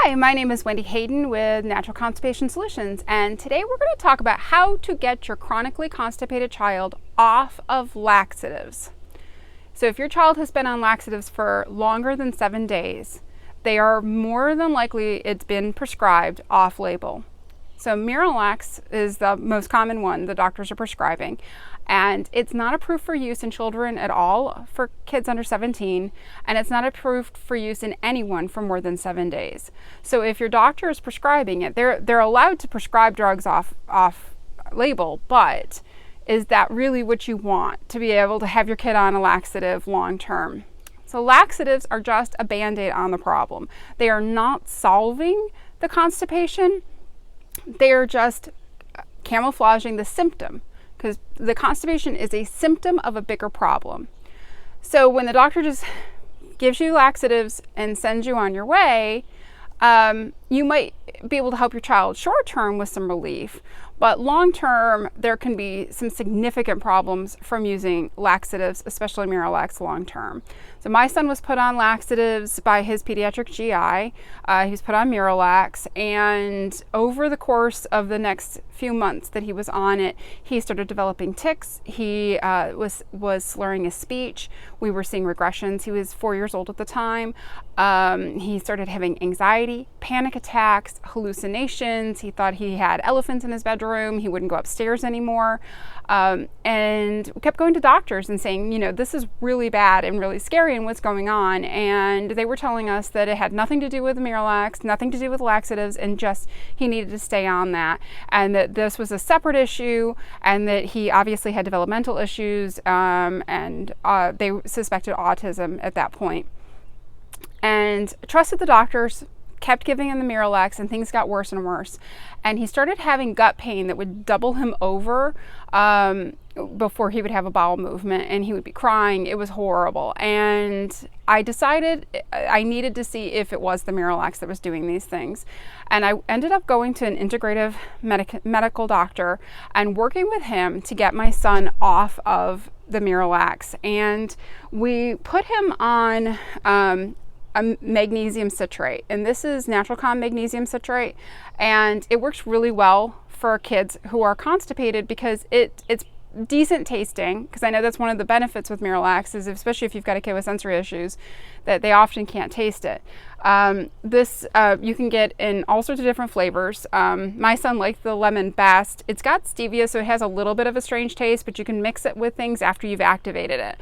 Hi, my name is Wendy Hayden with Natural Constipation Solutions, and today we're going to talk about how to get your chronically constipated child off of laxatives. So if your child has been on laxatives for longer than 7 days, they are more than likely it's been prescribed off-label. So Miralax is the most common one the doctors are prescribing, and it's not approved for use in children at all for kids under 17, and it's not approved for use in anyone for more than 7 days. So if your doctor is prescribing it, they're allowed to prescribe drugs off label, but is that really what you want, to be able to have your kid on a laxative long term? So laxatives are just a band-aid on the problem. They are not solving the constipation. They are just camouflaging the symptom, because the constipation is a symptom of a bigger problem. So when the doctor just gives you laxatives and sends you on your way, you might be able to help your child short term with some relief, but long term there can be some significant problems from using laxatives, especially Miralax long term. So my son was put on laxatives by his pediatric GI. He was put on Miralax, and over the course of the next few months that he was on it, he started developing tics. He was slurring his speech. We were seeing regressions. He was 4 years old at the time. He started having anxiety, panic attacks, hallucinations. He thought he had elephants in his bedroom. He wouldn't go upstairs anymore. And we kept going to doctors and saying, you know, this is really bad and really scary and what's going on. And they were telling us that it had nothing to do with Miralax, nothing to do with laxatives, and just he needed to stay on that. And that this was a separate issue, and that he obviously had developmental issues, and they suspected autism at that point. And trusted the doctors, kept giving him the Miralax, and things got worse and worse. And he started having gut pain that would double him over before he would have a bowel movement, and he would be crying. It was horrible. And I decided I needed to see if it was the Miralax that was doing these things. And I ended up going to an integrative medical doctor and working with him to get my son off of the Miralax. And we put him on a magnesium citrate, and this is Natural magnesium citrate, and it works really well for kids who are constipated because it's decent tasting, because I know that's one of the benefits with Miralax, is especially if you've got a kid with sensory issues, that they often can't taste it. This you can get in all sorts of different flavors. My son liked the lemon best. It's got stevia, so it has a little bit of a strange taste, but you can mix it with things after you've activated it.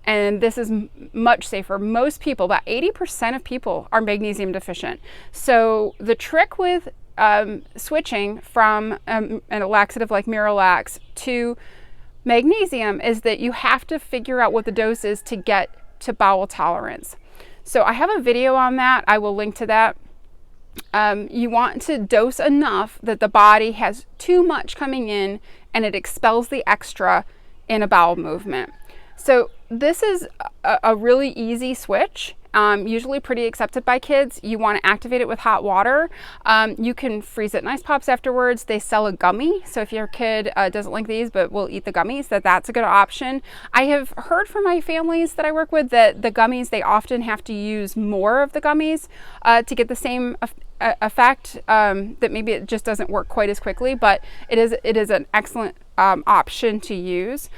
And this is much safer. Most people, about 80% of people, are magnesium deficient. So the trick with switching from a laxative like Miralax to magnesium is that you have to figure out what the dose is to get to bowel tolerance. So I have a video on that. I will link to that. You want to dose enough that the body has too much coming in and it expels the extra in a bowel movement. So this is a really easy switch, usually pretty accepted by kids. You want to activate it with hot water. You can freeze it in ice pops afterwards. They sell a gummy, so if your kid doesn't like these but will eat the gummies, that's a good option. I have heard from my families that I work with that the gummies, they often have to use more of the gummies to get the same effect, that maybe it just doesn't work quite as quickly, but it is an excellent option to use.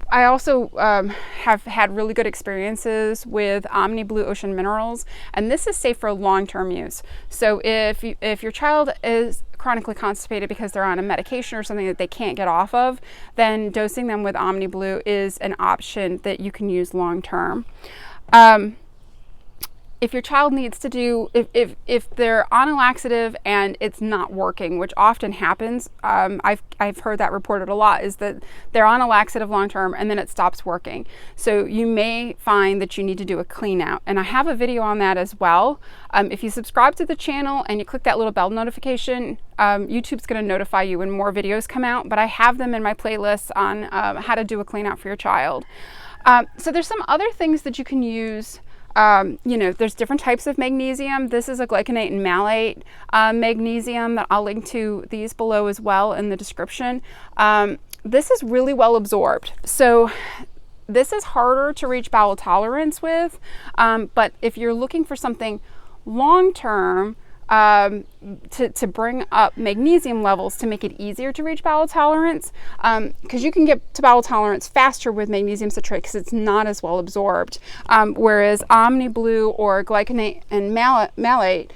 I also have had really good experiences with Omni Blue Ocean Minerals, and this is safe for long-term use. So if your child is chronically constipated because they're on a medication or something that they can't get off of, then dosing them with Omni Blue is an option that you can use long-term. If your child needs to do, if they're on a laxative and it's not working, which often happens, I've heard that reported a lot, is that they're on a laxative long term and then it stops working. So you may find that you need to do a clean out, and I have a video on that as well. If you subscribe to the channel and you click that little bell notification, YouTube's going to notify you when more videos come out, but I have them in my playlists on how to do a clean out for your child. So there's some other things that you can use. There's different types of magnesium. This is a glycinate and malate magnesium that I'll link to these below as well in the description. This is really well absorbed. So this is harder to reach bowel tolerance with, but if you're looking for something long-term, to bring up magnesium levels to make it easier to reach bowel tolerance, because you can get to bowel tolerance faster with magnesium citrate because it's not as well absorbed, whereas Omni Blue or glycinate and malate,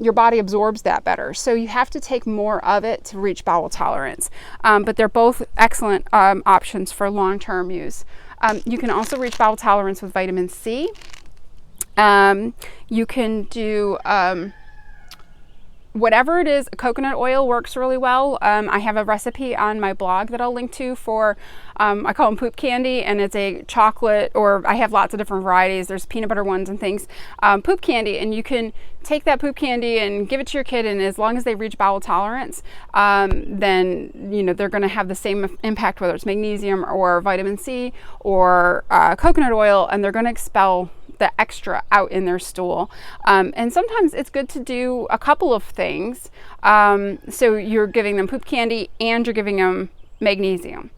your body absorbs that better. So you have to take more of it to reach bowel tolerance, but they're both excellent options for long-term use. You can also reach bowel tolerance with vitamin C. You can do whatever it is. Coconut oil works really well. I have a recipe on my blog that I'll link to for, I call them poop candy, and it's a chocolate, or I have lots of different varieties. There's peanut butter ones and things. Poop candy, and you can take that poop candy and give it to your kid, and as long as they reach bowel tolerance, then they're going to have the same impact, whether it's magnesium or vitamin C or coconut oil, and they're going to expel the extra out in their stool. And sometimes it's good to do a couple of things. So you're giving them poop candy and you're giving them magnesium.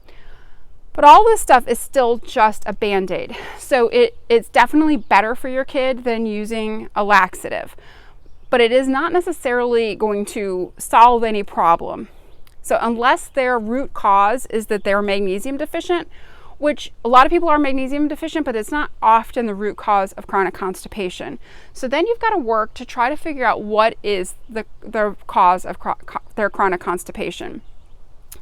But all this stuff is still just a Band-Aid. So it's definitely better for your kid than using a laxative. But it is not necessarily going to solve any problem. So unless their root cause is that they're magnesium deficient, which a lot of people are magnesium deficient, but it's not often the root cause of chronic constipation. So then you've got to work to try to figure out what is the cause of their chronic constipation.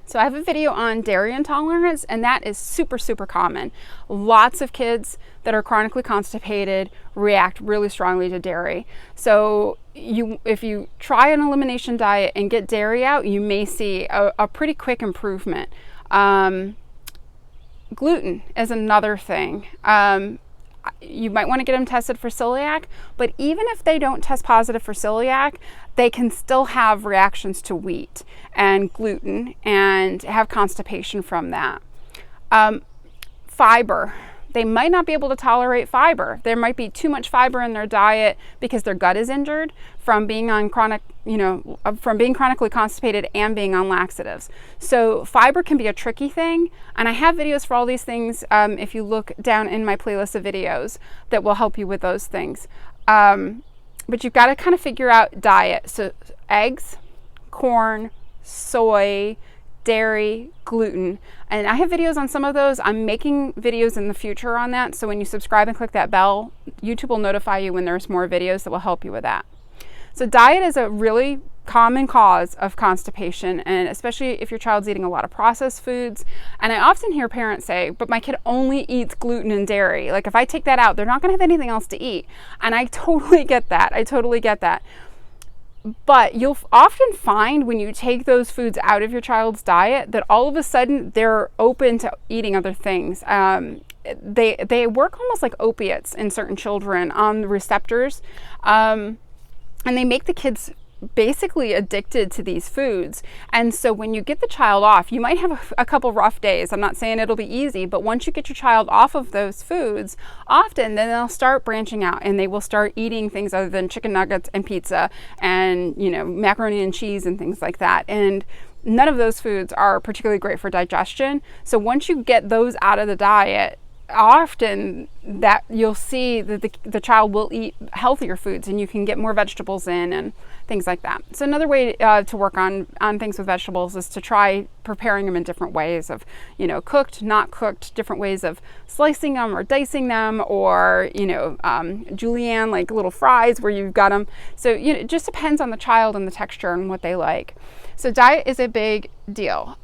So I have a video on dairy intolerance, and that is super, super common. Lots of kids that are chronically constipated react really strongly to dairy. So if you try an elimination diet and get dairy out, you may see a pretty quick improvement. Gluten is another thing. You might want to get them tested for celiac, but even if they don't test positive for celiac, they can still have reactions to wheat and gluten and have constipation from that. Fiber. They might not be able to tolerate fiber. There might be too much fiber in their diet because their gut is injured from being on from being chronically constipated and being on laxatives. So fiber can be a tricky thing, and I have videos for all these things. If you look down in my playlist of videos, that will help you with those things. But you've got to kind of figure out diet. So eggs, corn, soy, dairy, gluten, and I have videos on some of those. I'm making videos in the future on that, so when you subscribe and click that bell, YouTube will notify you when there's more videos that will help you with that. So diet is a really common cause of constipation, and especially if your child's eating a lot of processed foods. And I often hear parents say, but my kid only eats gluten and dairy. Like if I take that out, they're not going to have anything else to eat. And I totally get that. But you'll often find when you take those foods out of your child's diet that all of a sudden they're open to eating other things. They work almost like opiates in certain children on the receptors, and they make the kids basically addicted to these foods. And so when you get the child off, you might have a couple rough days. I'm not saying it'll be easy, but once you get your child off of those foods, often then they'll start branching out and they will start eating things other than chicken nuggets and pizza and macaroni and cheese and things like that. And none of those foods are particularly great for digestion. So once you get those out of the diet, often that you'll see that the child will eat healthier foods, and you can get more vegetables in and things like that. So another way to work on things with vegetables is to try preparing them in different ways of, cooked, not cooked, different ways of slicing them or dicing them, or, julienne, like little fries where you've got them. So, it just depends on the child and the texture and what they like. So diet is a big deal.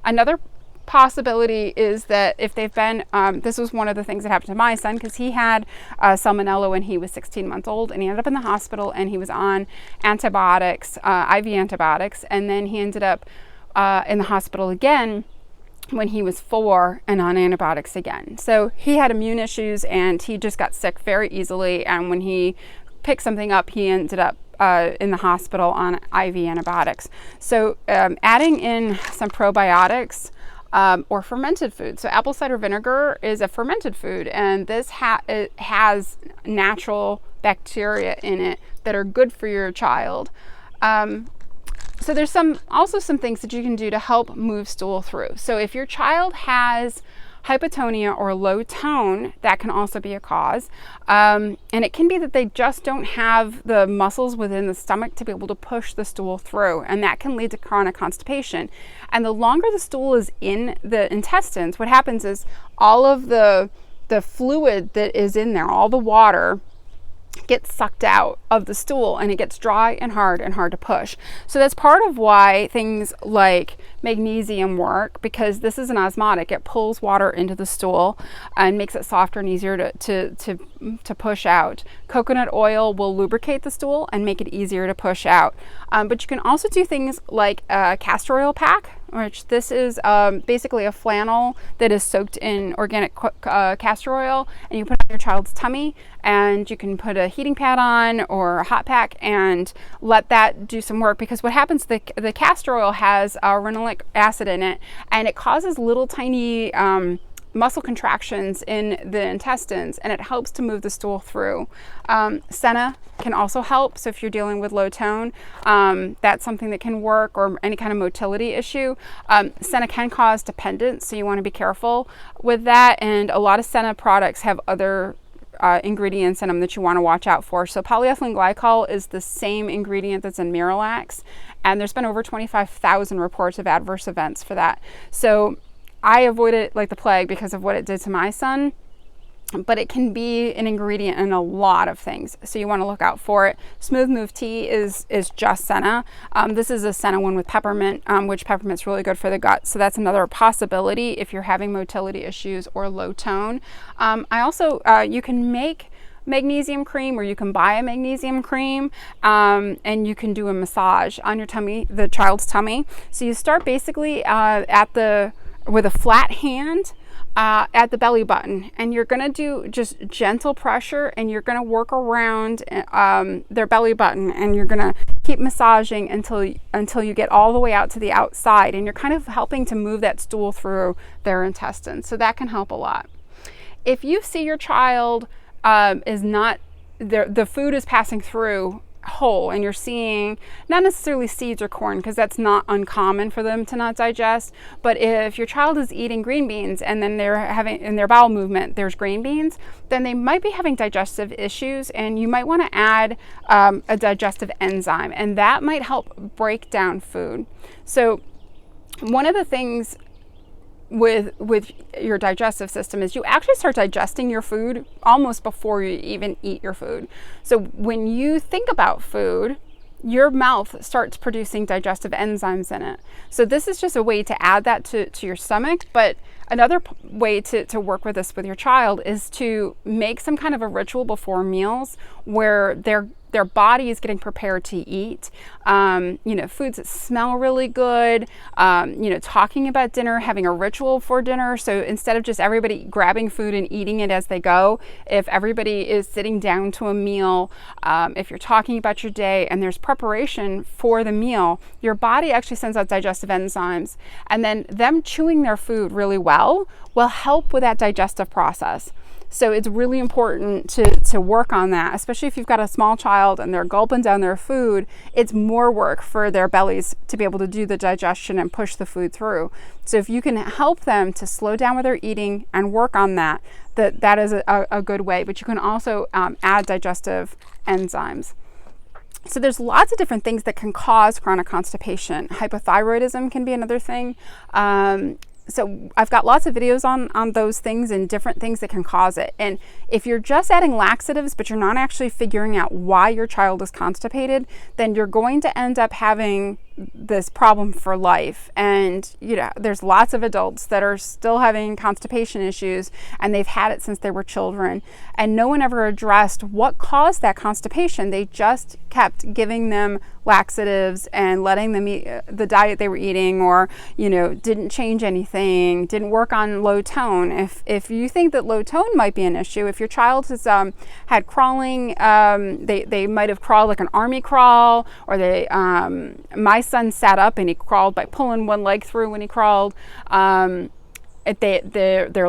Another possibility is that if they've been, this was one of the things that happened to my son, because he had salmonella when he was 16 months old, and he ended up in the hospital, and he was on antibiotics, IV antibiotics, and then he ended up in the hospital again when he was 4 and on antibiotics again. So he had immune issues, and he just got sick very easily, and when he picked something up, he ended up in the hospital on IV antibiotics. So adding in some probiotics or fermented food. So apple cider vinegar is a fermented food, and this it has natural bacteria in it that are good for your child. So there's also some things that you can do to help move stool through. So if your child has hypotonia or low tone, that can also be a cause. And it can be that they just don't have the muscles within the stomach to be able to push the stool through, and that can lead to chronic constipation. And the longer the stool is in the intestines, what happens is all of the fluid that is in there, all the water, gets sucked out of the stool, and it gets dry and hard to push. So that's part of why things like magnesium work, because this is an osmotic. It pulls water into the stool and makes it softer and easier to push out. Coconut oil will lubricate the stool and make it easier to push out. But you can also do things like a castor oil pack, which this is basically a flannel that is soaked in organic castor oil, and you put it on your child's tummy, and you can put a heating pad on or a hot pack and let that do some work, because what happens, the castor oil has renalic acid in it, and it causes little tiny muscle contractions in the intestines, and it helps to move the stool through. Senna can also help. So if you're dealing with low tone, that's something that can work, or any kind of motility issue. Senna can cause dependence, so you want to be careful with that. And a lot of Senna products have other ingredients in them that you want to watch out for. So polyethylene glycol is the same ingredient that's in Miralax, and there's been over 25,000 reports of adverse events for that. So I avoid it like the plague because of what it did to my son, but it can be an ingredient in a lot of things, so you want to look out for it. Smooth Move tea is just Senna. This is a Senna one with peppermint, which peppermint's really good for the gut, so that's another possibility if you're having motility issues or low tone. I also, you can make magnesium cream, or you can buy a magnesium cream, and you can do a massage on your tummy, the child's tummy. So you start basically with a flat hand at the belly button, and you're going to do just gentle pressure, and you're going to work around their belly button, and you're going to keep massaging until you get all the way out to the outside, and you're kind of helping to move that stool through their intestines. So that can help a lot. If you see your child is not, the food is passing through whole, and you're seeing not necessarily seeds or corn, because that's not uncommon for them to not digest, but if your child is eating green beans and then they're having in their bowel movement there's green beans, then they might be having digestive issues, and you might want to add a digestive enzyme, and that might help break down food. So one of the things with your digestive system is you actually start digesting your food almost before you even eat your food. So when you think about food, your mouth starts producing digestive enzymes in it. So this is just a way to add that to your stomach. But another way to work with this with your child is to make some kind of a ritual before meals where their body is getting prepared to eat. Foods that smell really good, talking about dinner, having a ritual for dinner. So instead of just everybody grabbing food and eating it as they go, if everybody is sitting down to a meal, if you're talking about your day and there's preparation for the meal, your body actually sends out digestive enzymes, and then them chewing their food really well will help with that digestive process. So it's really important to work on that, especially if you've got a small child and they're gulping down their food. It's more work for their bellies to be able to do the digestion and push the food through. So if you can help them to slow down what they're eating and work on that, that is a good way. But you can also add digestive enzymes. So there's lots of different things that can cause chronic constipation. Hypothyroidism can be another thing. So I've got lots of videos on those things and different things that can cause it. And if you're just adding laxatives, but you're not actually figuring out why your child is constipated, then you're going to end up having this problem for life. And there's lots of adults that are still having constipation issues, and they've had it since they were children, and no one ever addressed what caused that constipation. They just kept giving them laxatives and letting them eat the diet they were eating, or didn't change anything, didn't work on low tone. If you think that low tone might be an issue, if your child has had crawling, they might have crawled like an army crawl, or my son sat up and he crawled by pulling one leg through when he crawled. They're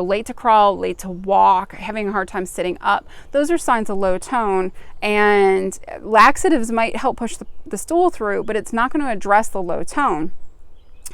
late to crawl, late to walk, having a hard time sitting up. Those are signs of low tone, and laxatives might help push the stool through, but it's not going to address the low tone.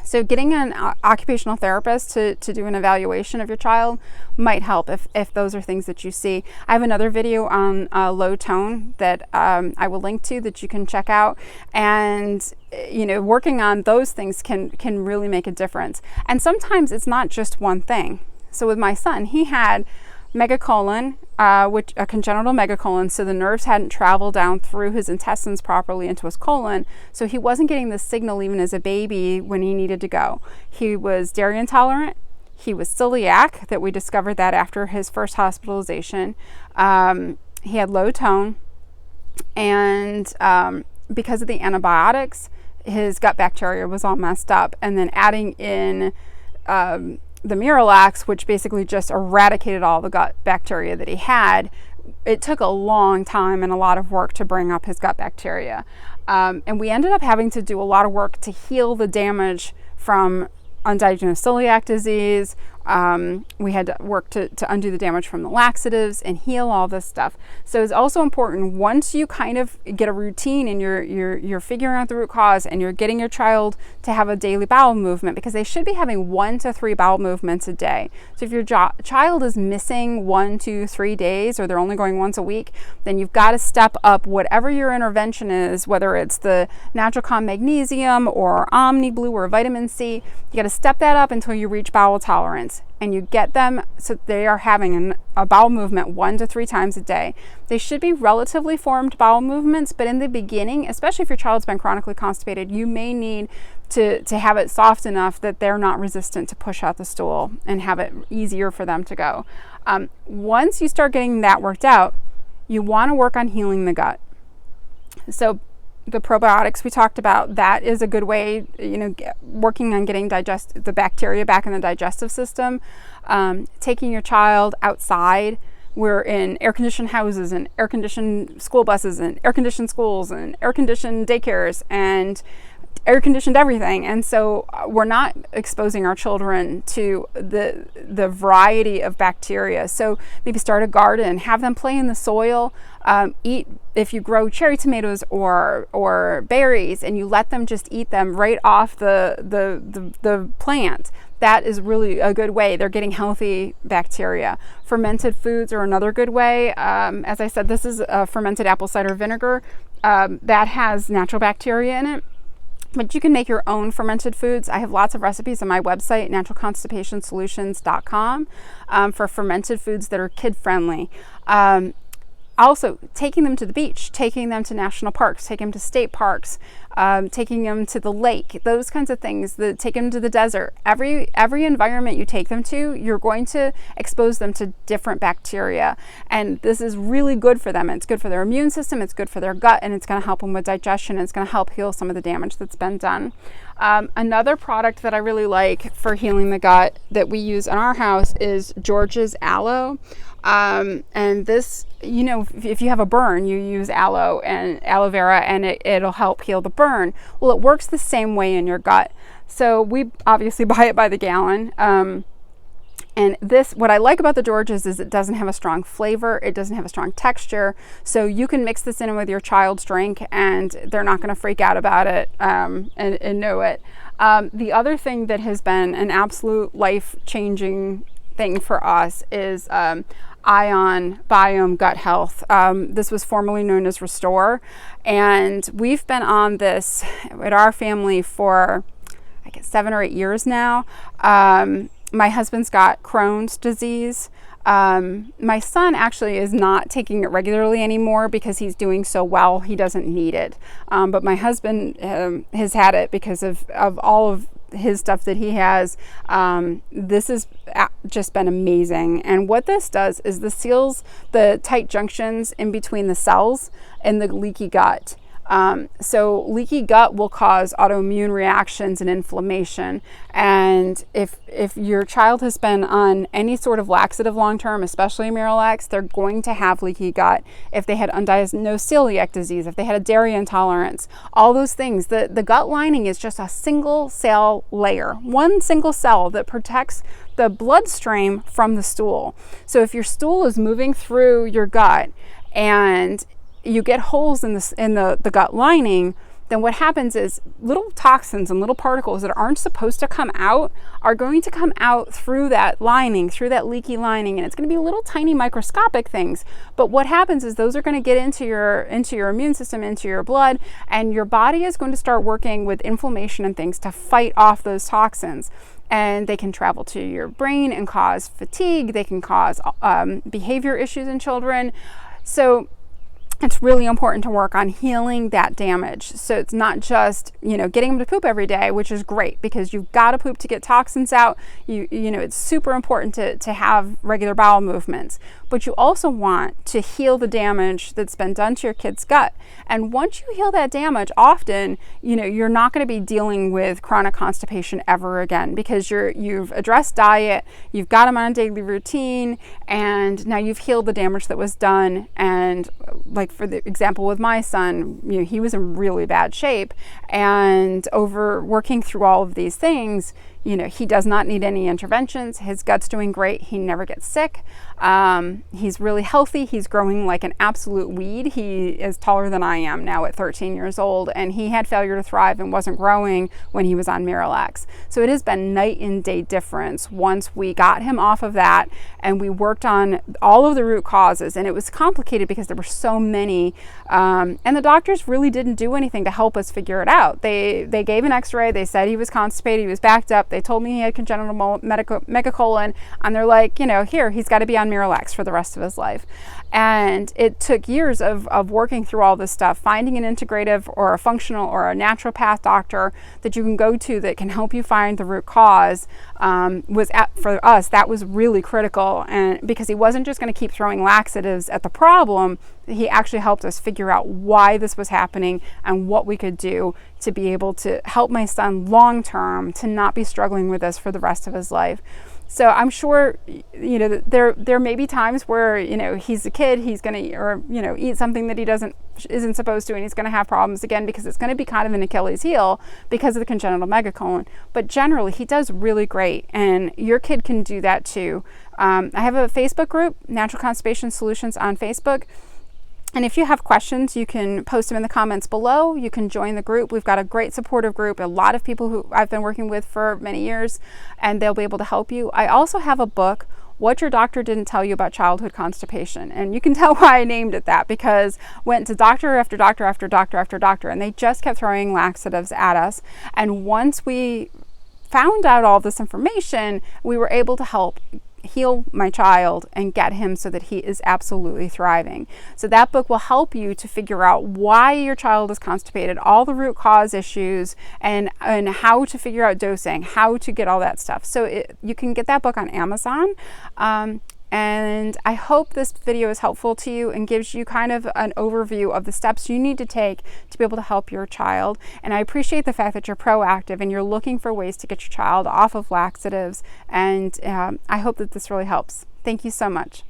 So getting an occupational therapist to do an evaluation of your child might help if those are things that you see. I have another video on low tone that I will link to that you can check out. And working on those things can really make a difference. And sometimes it's not just one thing. So with my son, he had megacolon, which a congenital megacolon, so the nerves hadn't traveled down through his intestines properly into his colon, so he wasn't getting the signal even as a baby when he needed to go. He was dairy intolerant. He was celiac, that we discovered that after his first hospitalization. He had low tone, and because of the antibiotics, his gut bacteria was all messed up. And then adding in the Miralax, which basically just eradicated all the gut bacteria that he had, it took a long time and a lot of work to bring up his gut bacteria. And we ended up having to do a lot of work to heal the damage from undiagnosed celiac disease. We had to work to undo the damage from the laxatives and heal all this stuff. So it's also important, once you kind of get a routine and you're figuring out the root cause and you're getting your child to have a daily bowel movement, because they should be having 1 to 3 bowel movements a day. So if your child is missing 1, 2, 3 days, or they're only going once a week, then you've got to step up whatever your intervention is, whether it's the Natural Magnesium or Omni Blue or vitamin C. You got to step that up until you reach bowel tolerance. And you get them so they are having a bowel movement 1 to 3 times a day. They should be relatively formed bowel movements, but in the beginning, especially if your child's been chronically constipated, you may need to have it soft enough that they're not resistant to push out the stool and have it easier for them to go. Once you start getting that worked out, you want to work on healing the gut. So the probiotics we talked about, that is a good way, working on getting the bacteria back in the digestive system. Taking your child outside. We're in air-conditioned houses and air-conditioned school buses and air-conditioned schools and air-conditioned daycares and air-conditioned everything. And so we're not exposing our children to the variety of bacteria. So maybe start a garden, have them play in the soil, eat, if you grow cherry tomatoes or berries, and you let them just eat them right off the plant. That is really a good way. They're getting healthy bacteria. Fermented foods are another good way. As I said, this is a fermented apple cider vinegar that has natural bacteria in it. But you can make your own fermented foods. I have lots of recipes on my website, naturalconstipationsolutions.com, for fermented foods that are kid-friendly. Also, taking them to the beach, taking them to national parks, taking them to state parks, taking them to the lake, those kinds of things, take them to the desert. Every environment you take them to, you're going to expose them to different bacteria. And this is really good for them. It's good for their immune system, it's good for their gut, and it's going to help them with digestion, and it's going to help heal some of the damage that's been done. Another product that I really like for healing the gut that we use in our house is George's Aloe. And this, if you have a burn, you use aloe and aloe vera, and it'll help heal the burn. Well, it works the same way in your gut. So we obviously buy it by the gallon. And what I like about the George's is it doesn't have a strong flavor. It doesn't have a strong texture. So you can mix this in with your child's drink and they're not going to freak out about it and know it. The other thing that has been an absolute life-changing thing for us is Biome Gut Health. This was formerly known as Restore. And we've been on this at our family for, I guess, 7 or 8 years now. My husband's got Crohn's disease. My son actually is not taking it regularly anymore because he's doing so well, he doesn't need it. But my husband has had it because of all of his stuff that he has. This has just been amazing. And what this does is this seals the tight junctions in between the cells in the leaky gut. So leaky gut will cause autoimmune reactions and inflammation. And if your child has been on any sort of laxative long-term, especially Miralax, they're going to have leaky gut. If they had undiagnosed celiac disease, if they had a dairy intolerance, all those things, the gut lining is just a single cell layer, one single cell that protects the bloodstream from the stool. So if your stool is moving through your gut and you get holes in the gut lining, then what happens is little toxins and little particles that aren't supposed to come out are going to come out through that lining, through that leaky lining, and it's going to be little tiny microscopic things. But what happens is those are going to get into your immune system, into your blood, and your body is going to start working with inflammation and things to fight off those toxins. And they can travel to your brain and cause fatigue. They can cause behavior issues in children. So it's really important to work on healing that damage. So it's not just, getting them to poop every day, which is great because you've got to poop to get toxins out. It's super important to have regular bowel movements, but you also want to heal the damage that's been done to your kid's gut. And once you heal that damage, often, you're not going to be dealing with chronic constipation ever again because you've addressed diet, you've got them on a daily routine, and now you've healed the damage that was done. And like for the example with my son, he was in really bad shape, and over working through all of these things, he does not need any interventions. His gut's doing great. He never gets sick. He's really healthy. He's growing like an absolute weed. He is taller than I am now at 13 years old, and he had failure to thrive and wasn't growing when he was on Miralax. So it has been night and day difference once we got him off of that and we worked on all of the root causes. And it was complicated because there were so many, and the doctors really didn't do anything to help us figure it out. They gave an x-ray. They said he was constipated. He was backed up. They told me he had congenital megacolon, and they're like, here, he's got to be on Miralax for the rest of his life. And it took years of working through all this stuff, finding an integrative or a functional or a naturopath doctor that you can go to that can help you find the root cause. For us, that was really critical, and because he wasn't just going to keep throwing laxatives at the problem, he actually helped us figure out why this was happening and what we could do to be able to help my son long term to not be struggling with this for the rest of his life. So I'm sure, there may be times where, he's a kid, he's going to, eat something that he isn't supposed to, and he's going to have problems again because it's going to be kind of an Achilles heel because of the congenital megacolon. But generally, he does really great, and your kid can do that too. I have a Facebook group, Natural Constipation Solutions on Facebook. And if you have questions, you can post them in the comments below. You can join the group. We've got a great supportive group, a lot of people who I've been working with for many years, and they'll be able to help you. I also have a book, What Your Doctor Didn't Tell You About Childhood Constipation. And you can tell why I named it that, because went to doctor after doctor after doctor after doctor, and they just kept throwing laxatives at us. And once we found out all this information, we were able to help heal my child and get him so that he is absolutely thriving. So that book will help you to figure out why your child is constipated, all the root cause issues, and how to figure out dosing, how to get all that stuff. So you can get that book on Amazon. And I hope this video is helpful to you and gives you kind of an overview of the steps you need to take to be able to help your child. And I appreciate the fact that you're proactive and you're looking for ways to get your child off of laxatives. And I hope that this really helps. Thank you so much.